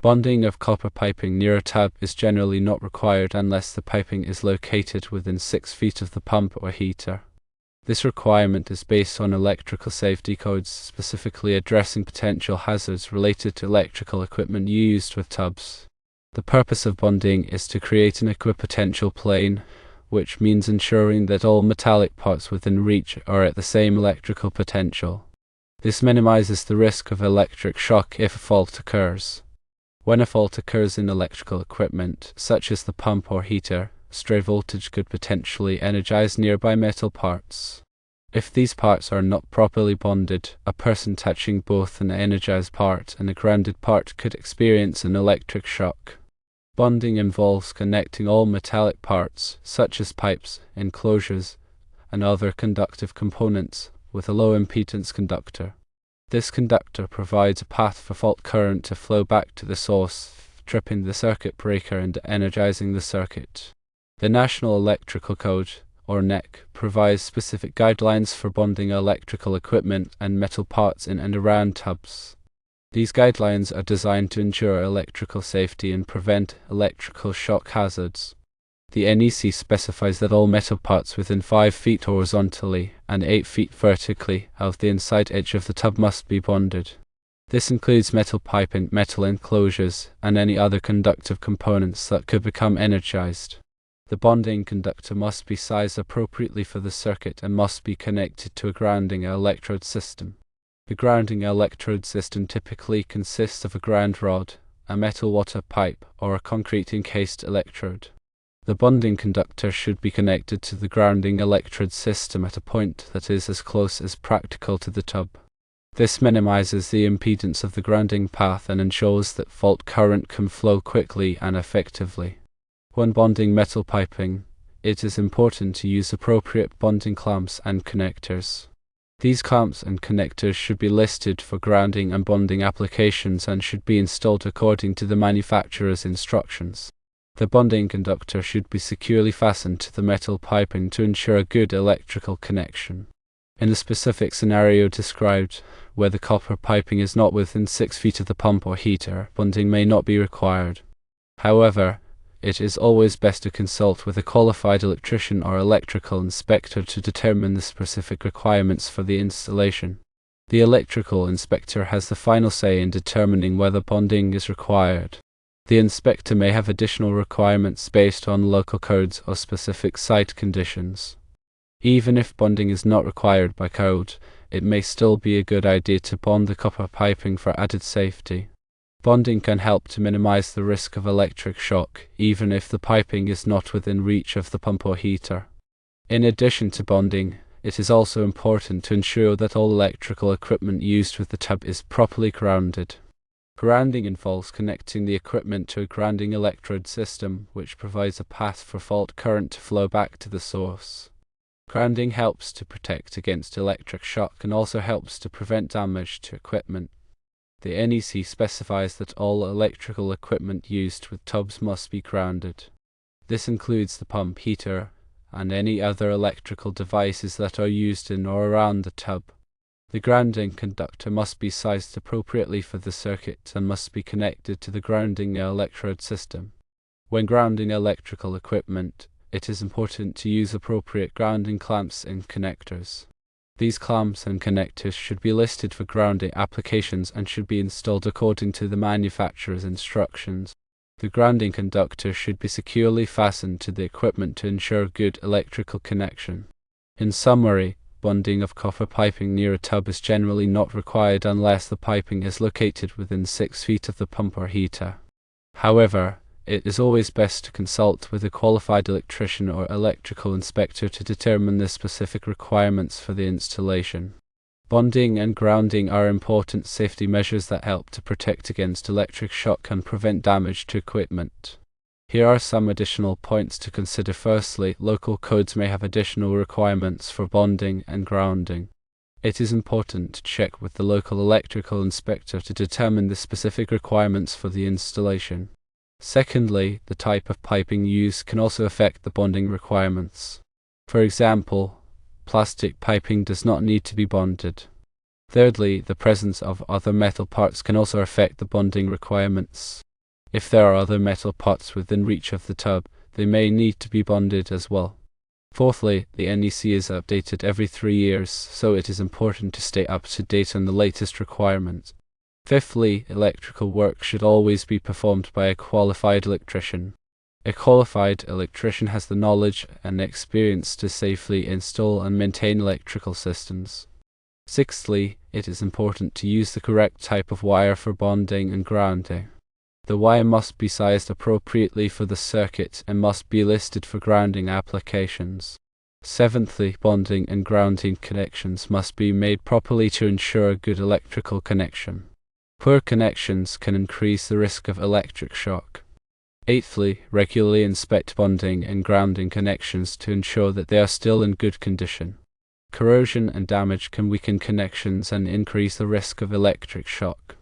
Bonding of copper piping near a tub is generally not required unless the piping is located within 6 feet of the pump or heater. This requirement is based on electrical safety codes specifically addressing potential hazards related to electrical equipment used with tubs. The purpose of bonding is to create an equipotential plane, which means ensuring that all metallic parts within reach are at the same electrical potential. This minimizes the risk of electric shock if a fault occurs. When a fault occurs in electrical equipment, such as the pump or heater, stray voltage could potentially energize nearby metal parts. If these parts are not properly bonded, a person touching both an energized part and a grounded part could experience an electric shock. Bonding involves connecting all metallic parts, such as pipes, enclosures, and other conductive components, with a low-impedance conductor. This conductor provides a path for fault current to flow back to the source, tripping the circuit breaker and energizing the circuit. The National Electrical Code, or NEC, provides specific guidelines for bonding electrical equipment and metal parts in and around tubs. These guidelines are designed to ensure electrical safety and prevent electrical shock hazards. The NEC specifies that all metal parts within 5 feet horizontally and 8 feet vertically of the inside edge of the tub must be bonded. This includes metal piping, metal enclosures, and any other conductive components that could become energized. The bonding conductor must be sized appropriately for the circuit and must be connected to a grounding electrode system. The grounding electrode system typically consists of a ground rod, a metal water pipe, or a concrete encased electrode. The bonding conductor should be connected to the grounding electrode system at a point that is as close as practical to the tub. This minimizes the impedance of the grounding path and ensures that fault current can flow quickly and effectively. When bonding metal piping, it is important to use appropriate bonding clamps and connectors. These clamps and connectors should be listed for grounding and bonding applications and should be installed according to the manufacturer's instructions. The bonding conductor should be securely fastened to the metal piping to ensure a good electrical connection. In the specific scenario described, where the copper piping is not within 6 feet of the pump or heater, bonding may not be required. However, it is always best to consult with a qualified electrician or electrical inspector to determine the specific requirements for the installation. The electrical inspector has the final say in determining whether bonding is required. The inspector may have additional requirements based on local codes or specific site conditions. Even if bonding is not required by code, it may still be a good idea to bond the copper piping for added safety. Bonding can help to minimize the risk of electric shock, even if the piping is not within reach of the pump or heater. In addition to bonding, it is also important to ensure that all electrical equipment used with the tub is properly grounded. Grounding involves connecting the equipment to a grounding electrode system, which provides a path for fault current to flow back to the source. Grounding helps to protect against electric shock and also helps to prevent damage to equipment. The NEC specifies that all electrical equipment used with tubs must be grounded. This includes the pump, heater, and any other electrical devices that are used in or around the tub. The grounding conductor must be sized appropriately for the circuit and must be connected to the grounding electrode system. When grounding electrical equipment, it is important to use appropriate grounding clamps and connectors. These clamps and connectors should be listed for grounding applications and should be installed according to the manufacturer's instructions. The grounding conductor should be securely fastened to the equipment to ensure good electrical connection. In summary, bonding of copper piping near a tub is generally not required unless the piping is located within 6 feet of the pump or heater. However, it is always best to consult with a qualified electrician or electrical inspector to determine the specific requirements for the installation. Bonding and grounding are important safety measures that help to protect against electric shock and prevent damage to equipment. Here are some additional points to consider. Firstly, local codes may have additional requirements for bonding and grounding. It is important to check with the local electrical inspector to determine the specific requirements for the installation. Secondly, the type of piping used can also affect the bonding requirements. For example, plastic piping does not need to be bonded. Thirdly, the presence of other metal parts can also affect the bonding requirements. If there are other metal parts within reach of the tub, they may need to be bonded as well. Fourthly, the NEC is updated every 3 years, so it is important to stay up to date on the latest requirements. Fifthly, electrical work should always be performed by a qualified electrician. A qualified electrician has the knowledge and experience to safely install and maintain electrical systems. Sixthly, it is important to use the correct type of wire for bonding and grounding. The wire must be sized appropriately for the circuit and must be listed for grounding applications. Seventhly, bonding and grounding connections must be made properly to ensure a good electrical connection. Poor connections can increase the risk of electric shock. Eighthly, regularly inspect bonding and grounding connections to ensure that they are still in good condition. Corrosion and damage can weaken connections and increase the risk of electric shock.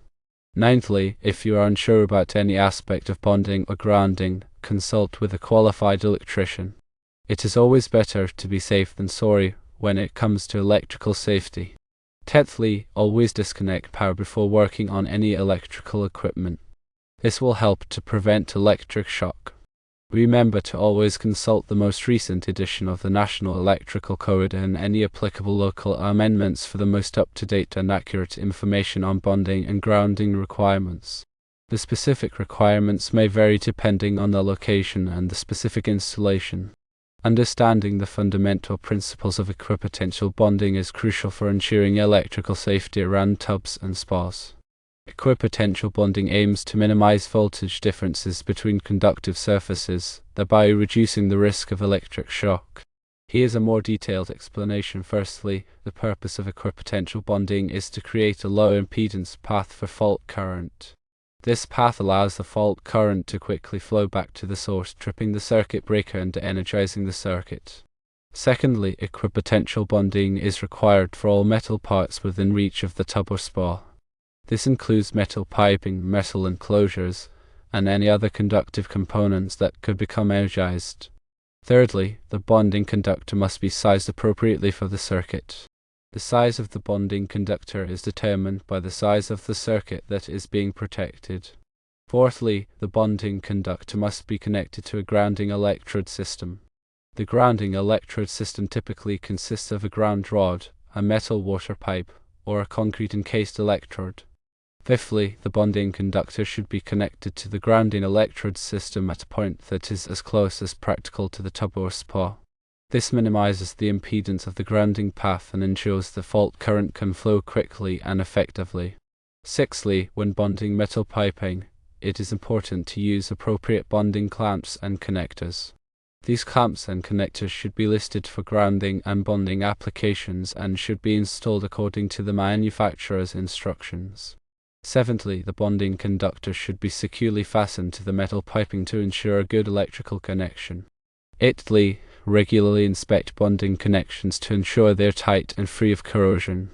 Ninthly, if you are unsure about any aspect of bonding or grounding, consult with a qualified electrician. It is always better to be safe than sorry when it comes to electrical safety. Tenthly, always disconnect power before working on any electrical equipment. This will help to prevent electric shock. Remember to always consult the most recent edition of the National Electrical Code and any applicable local amendments for the most up-to-date and accurate information on bonding and grounding requirements. The specific requirements may vary depending on the location and the specific installation. Understanding the fundamental principles of equipotential bonding is crucial for ensuring electrical safety around tubs and spas. Equipotential bonding aims to minimize voltage differences between conductive surfaces, thereby reducing the risk of electric shock. Here's a more detailed explanation. Firstly, the purpose of equipotential bonding is to create a low impedance path for fault current. This path allows the fault current to quickly flow back to the source, tripping the circuit breaker and energizing the circuit. Secondly, equipotential bonding is required for all metal parts within reach of the tub or spa. This includes metal piping, metal enclosures, and any other conductive components that could become energized. Thirdly, the bonding conductor must be sized appropriately for the circuit. The size of the bonding conductor is determined by the size of the circuit that is being protected. Fourthly, the bonding conductor must be connected to a grounding electrode system. The grounding electrode system typically consists of a ground rod, a metal water pipe, or a concrete encased electrode. Fifthly, the bonding conductor should be connected to the grounding electrode system at a point that is as close as practical to the tub or spa. This minimizes the impedance of the grounding path and ensures the fault current can flow quickly and effectively. Sixthly, when bonding metal piping, it is important to use appropriate bonding clamps and connectors. These clamps and connectors should be listed for grounding and bonding applications and should be installed according to the manufacturer's instructions. Seventhly, the bonding conductor should be securely fastened to the metal piping to ensure a good electrical connection. Eighthly, regularly inspect bonding connections to ensure they are tight and free of corrosion.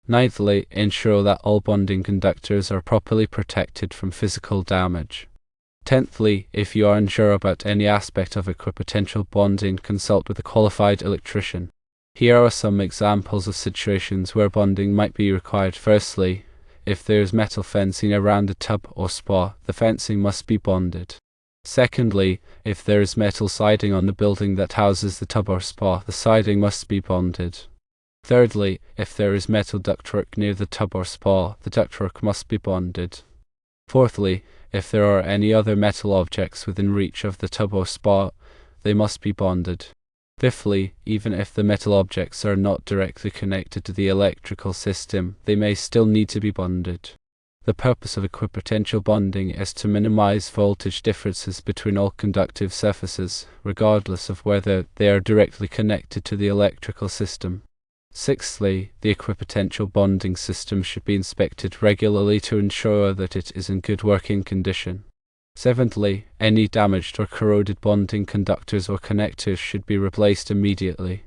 Ninthly, ensure that all bonding conductors are properly protected from physical damage. Tenthly, if you are unsure about any aspect of equipotential bonding, consult with a qualified electrician. Here are some examples of situations where bonding might be required. Firstly, if there is metal fencing around the tub or spa, the fencing must be bonded. Secondly, if there is metal siding on the building that houses the tub or spa, the siding must be bonded. Thirdly, if there is metal ductwork near the tub or spa, the ductwork must be bonded. Fourthly, if there are any other metal objects within reach of the tub or spa, they must be bonded. Fifthly, even if the metal objects are not directly connected to the electrical system, they may still need to be bonded. The purpose of equipotential bonding is to minimize voltage differences between all conductive surfaces, regardless of whether they are directly connected to the electrical system. Sixthly, the equipotential bonding system should be inspected regularly to ensure that it is in good working condition. Seventhly, any damaged or corroded bonding conductors or connectors should be replaced immediately.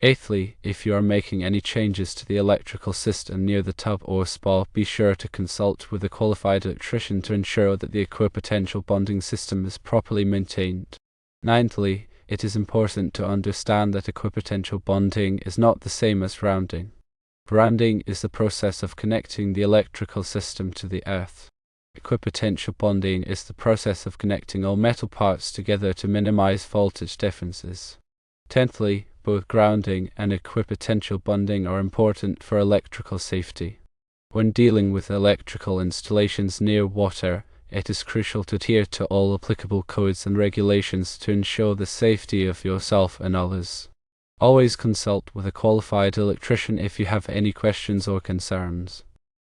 Eighthly, if you are making any changes to the electrical system near the tub or spa, be sure to consult with a qualified electrician to ensure that the equipotential bonding system is properly maintained. Ninthly, it is important to understand that equipotential bonding is not the same as grounding. Grounding is the process of connecting the electrical system to the earth. Equipotential bonding is the process of connecting all metal parts together to minimize voltage differences. Tenthly, both grounding and equipotential bonding are important for electrical safety. When dealing with electrical installations near water, it is crucial to adhere to all applicable codes and regulations to ensure the safety of yourself and others. Always consult with a qualified electrician if you have any questions or concerns.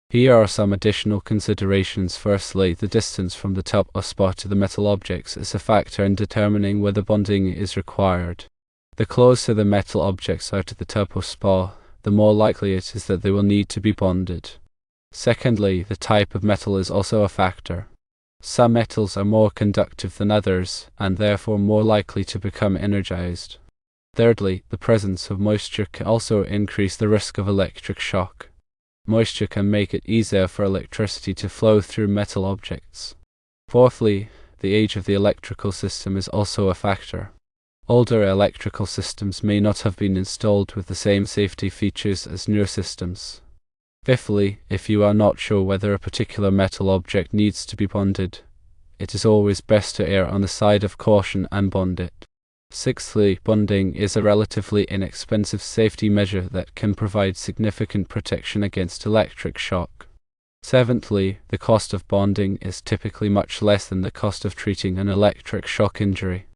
Here are some additional considerations. Firstly, the distance from the top or spar to the metal objects is a factor in determining whether bonding is required. The closer the metal objects are to the top or spar, the more likely it is that they will need to be bonded. Secondly, the type of metal is also a factor. Some metals are more conductive than others, and therefore more likely to become energized. Thirdly, the presence of moisture can also increase the risk of electric shock. Moisture can make it easier for electricity to flow through metal objects. Fourthly, the age of the electrical system is also a factor. Older electrical systems may not have been installed with the same safety features as newer systems. Fifthly, if you are not sure whether a particular metal object needs to be bonded, it is always best to err on the side of caution and bond it. Sixthly, bonding is a relatively inexpensive safety measure that can provide significant protection against electric shock. Seventhly, the cost of bonding is typically much less than the cost of treating an electric shock injury.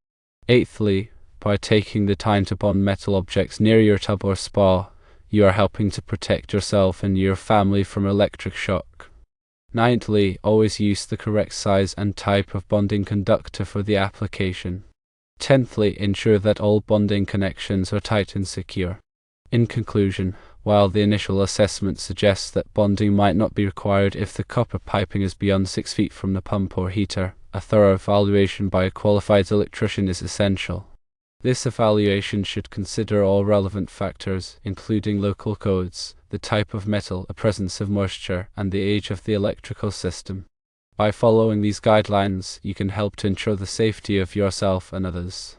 Eighthly, by taking the time to bond metal objects near your tub or spa, you are helping to protect yourself and your family from electric shock. Ninthly, always use the correct size and type of bonding conductor for the application. Tenthly, ensure that all bonding connections are tight and secure. In conclusion, while the initial assessment suggests that bonding might not be required if the copper piping is beyond 6 feet from the pump or heater, a thorough evaluation by a qualified electrician is essential. This evaluation should consider all relevant factors, including local codes, the type of metal, the presence of moisture, and the age of the electrical system. By following these guidelines, you can help to ensure the safety of yourself and others.